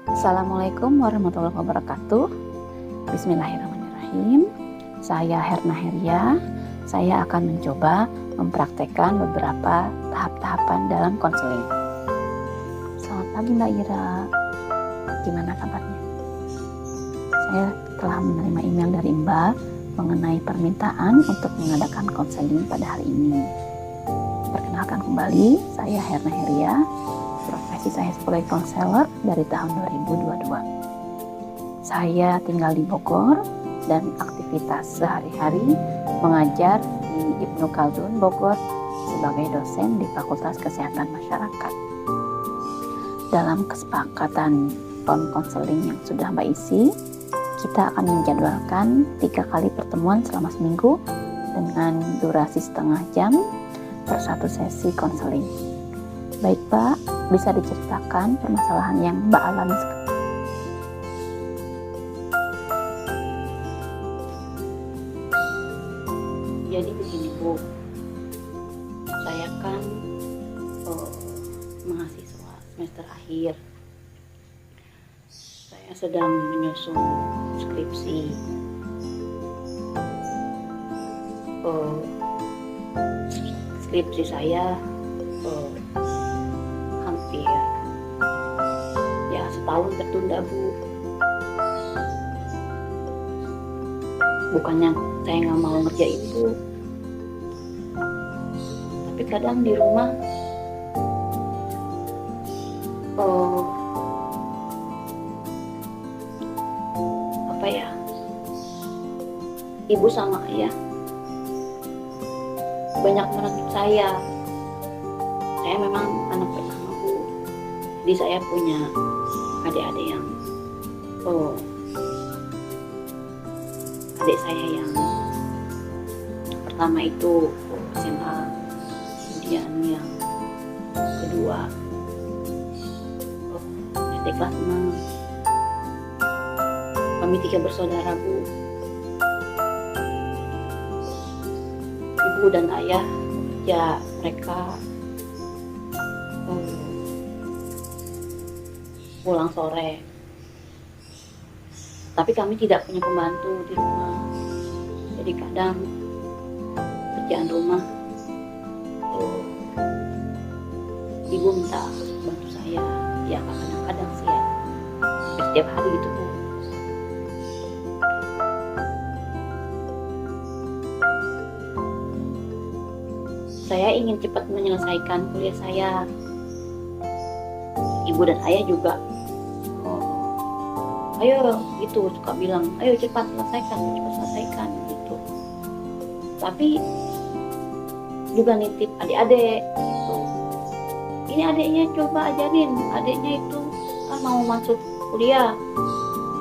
Assalamualaikum warahmatullahi wabarakatuh. Bismillahirrahmanirrahim. Saya Herna Heria. Saya akan mencoba mempraktekkan beberapa tahap-tahapan dalam konseling. Selamat pagi Mbak Ira. Gimana kabarnya? Saya telah menerima email dari Mbak mengenai permintaan untuk mengadakan konseling pada hari ini. Perkenalkan kembali, saya Herna Heria. Profesi saya sebagai konselor dari tahun 2022. Saya tinggal di Bogor dan aktivitas sehari-hari mengajar di Ibnu Khaldun Bogor sebagai dosen di Fakultas Kesehatan Masyarakat. Dalam kesepakatan konseling yang sudah Mbak isi, kita akan menjadwalkan 3 kali pertemuan selama seminggu dengan durasi setengah jam per satu sesi konseling. Baik Pak, bisa diceritakan permasalahan yang Mbak alami sekarang? Jadi begini Bu, saya kan mahasiswa semester akhir. Saya sedang menyusun skripsi. Skripsi saya hampir ya setahun tertunda Bu. Bukannya saya nggak mau ngerjain Bu, tapi kadang di rumah apa ya, ibu sama ayah banyak menuntut saya. Saya memang anak pertama Bu, jadi saya punya adik-adik yang adik saya yang pertama itu SMA, kemudian yang kedua SD kelas 6. Kami 3 bersaudara Bu. Ibu dan ayah ya mereka pulang sore, tapi kami tidak punya pembantu di rumah. Jadi kadang kerjaan rumah ibu minta bantu saya, ya kadang-kadang sih ya setiap hari gitu Bu. Saya ingin cepat menyelesaikan kuliah saya. Ibu dan ayah juga ayo gitu, suka bilang ayo cepat selesaikan gitu. Tapi juga nitip adik-adik gitu. Ini adiknya coba ajarin, adiknya itu kan mau masuk kuliah,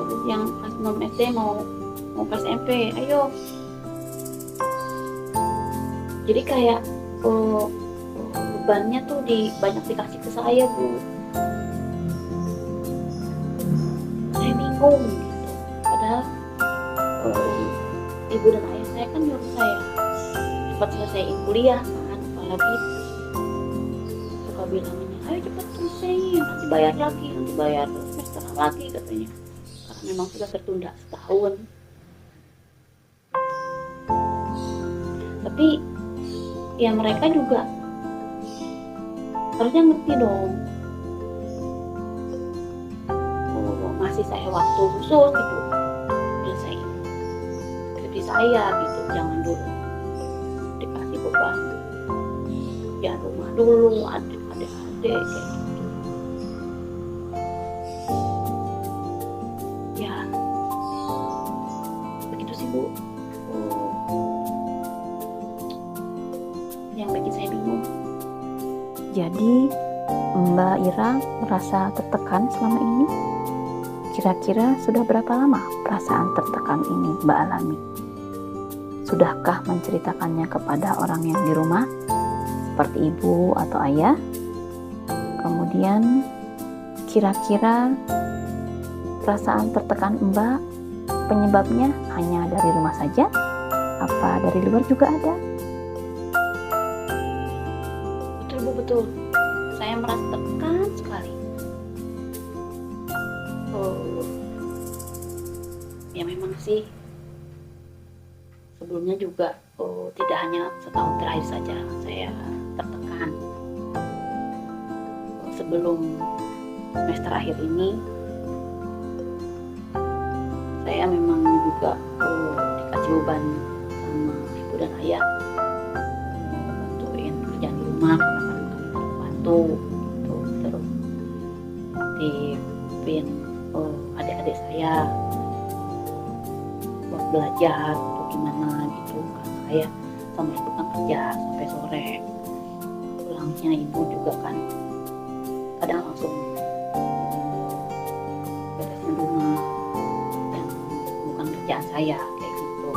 terus yang kelas 6 SD mau kelas SMP, ayo. Jadi kayak bebannya tuh banyak dikasih ke saya Bu. Saya bingung gitu. Padahal ibu dan ayah saya kan nyuruh saya cepat selesaiin kuliah kan, apalagi suka bilangnya ayo cepat selesaiin, nanti bayar semester lagi katanya, karena memang sudah tertunda setahun. Tapi ya mereka juga harusnya ngerti dong, ngasih saya waktu khusus gitu selesaiin skripsi saya gitu. Jangan dulu dikasih beban ya rumah dulu, adik-adik kayak gitu. Ya begitu sih Bu, yang bikin saya bingung. Jadi Mbak Ira merasa tertekan selama ini? Kira-kira sudah berapa lama perasaan tertekan ini Mbak alami? Sudahkah menceritakannya kepada orang yang di rumah, seperti ibu atau ayah? Kemudian, kira-kira perasaan tertekan Mbak penyebabnya hanya dari rumah saja? Apa dari luar juga ada? Betul Bu, betul. Saya merasa tertekan sekali. memang sih sebelumnya juga tidak hanya setahun terakhir saja saya tertekan. Sebelum semester akhir ini saya memang juga dikasih beban sama ibu dan ayah, bantuin kerjaan di rumah karena kan kami bantu gitu. Terus titipin adik-adik saya buat belajar atau gimana gitu, karena saya sama ibu kan kerja sampai sore, pulangnya ibu juga kan kadang langsung beresin rumah yang bukan kerjaan saya kayak gitu.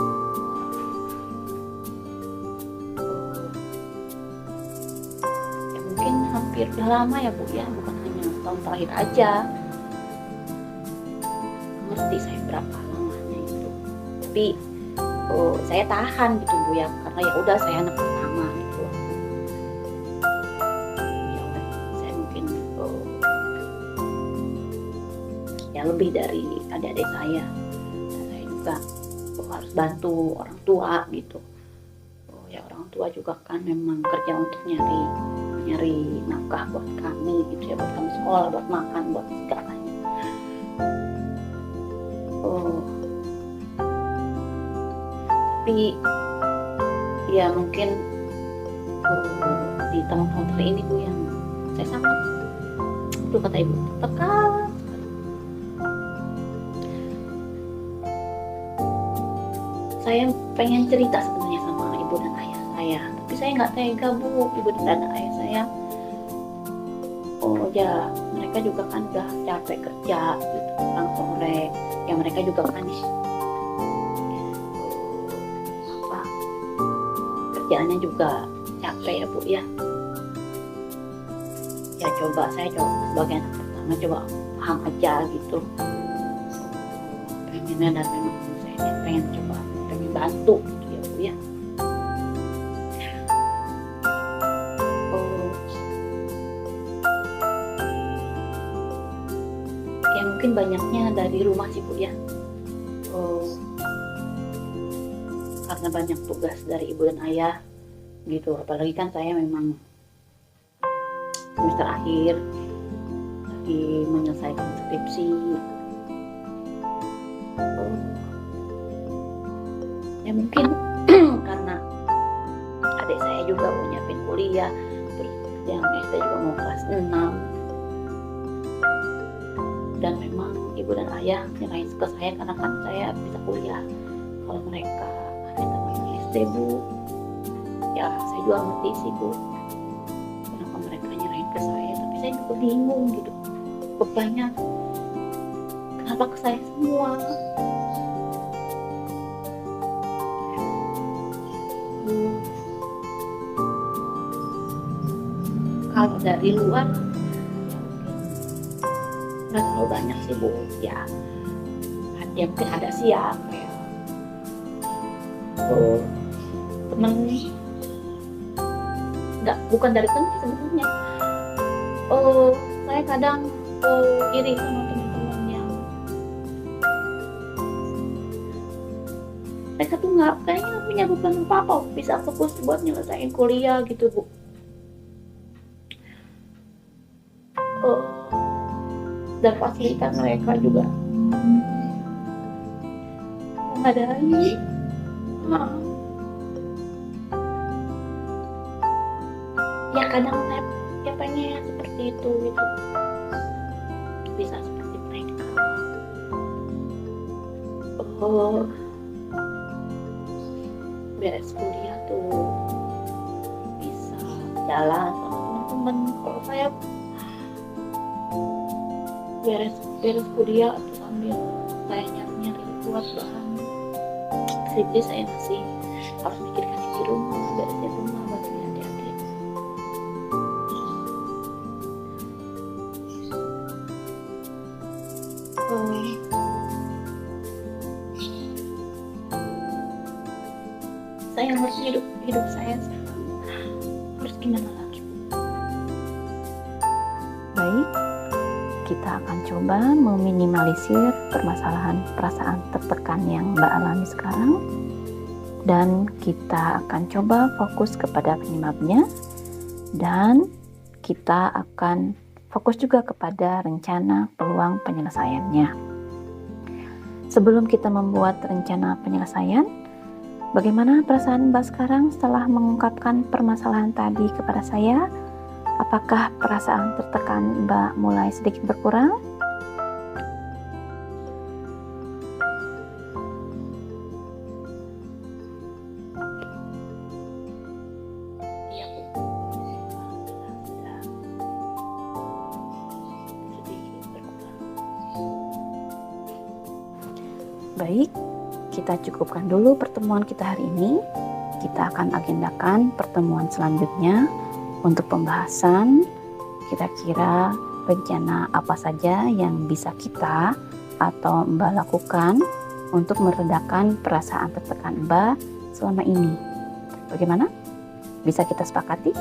Ya mungkin hampir udah lama ya Bu ya, bukan hanya tahun terakhir aja. Ngerti saya berapa lamanya itu, tapi saya tahan gitu Bu ya, karena ya udah saya anak pertama gitu. Ya udah saya mungkin ya lebih dari adik-adik saya, dan saya juga harus bantu orang tua gitu. Ya orang tua juga kan memang kerja untuk nyari nafkah buat kami gitu ya, buat kami sekolah, buat makan, buat segalanya. Tapi ya mungkin di tahun-tahun terakhir ini Bu yang saya sangat, itu kata ibu, tertekan. Saya pengen cerita sebenarnya sama ibu dan ayah saya, tapi saya nggak tega Bu. Ibu dan ayah saya, ya mereka juga kan udah capek kerja gitu, pulang sore, ya mereka juga kan kerjaannya juga capek ya Bu ya. Ya coba saya sebagai anak pertama coba paham aja gitu pengennya, dan memang saya pengen bantu gitu ya Bu ya. Ya mungkin banyaknya dari rumah sih Bu ya, karena banyak tugas dari ibu dan ayah gitu. Apalagi kan saya memang semester akhir lagi menyelesaikan skripsi. Ya mungkin karena adik saya juga mau nyiapin kuliah, terus yang SD juga mau kelas 6, dan memang ibu dan ayah nyerahin ke saya karena kan saya bisa kuliah. Kalau mereka SD Bu, ya saya juga ngerti sih Bu kenapa mereka nyerahin ke saya, tapi saya juga bingung gitu, bebannya kenapa ke saya semua. Kalau dari luar nggak terlalu banyak sih Bu ya, ya mungkin ada sih ya kayak temen, bukan dari temen sebenarnya. Saya kadang iri sama teman-teman yang mereka tuh nggak kayaknya punya beban apa-apa, bisa fokus buat nyelesain kuliah gitu Bu. Dan fasilitas mereka juga memadai. Ya kadang saya ya pengen seperti itu gitu, bisa seperti mereka. Beres kuliah tuh bisa jalan sama teman-teman. Kalau saya beres kuliah tuh sambil saya nyari buat bahan skripsi, saya masih harus mikirkan di rumah, beresin rumah buat adik-adik. Saya harus hidup saya sekarang harus gimana lagi Bu? Baik, kita kita akan coba meminimalisir permasalahan perasaan tertekan yang Mbak alami sekarang, dan kita akan coba fokus kepada penyebabnya, dan kita akan fokus juga kepada rencana peluang penyelesaiannya. Sebelum kita membuat rencana penyelesaian, bagaimana perasaan Mbak sekarang setelah mengungkapkan permasalahan tadi kepada saya? Apakah perasaan tertekan Mbak mulai sedikit berkurang? Iya, Bu. Sedikit berkurang. Baik, kita cukupkan dulu pertemuan kita hari ini. Kita akan agendakan pertemuan selanjutnya untuk pembahasan kira-kira rencana apa saja yang bisa kita atau Mbak lakukan untuk meredakan perasaan tertekan Mbak selama ini. Bagaimana? Bisa kita sepakati?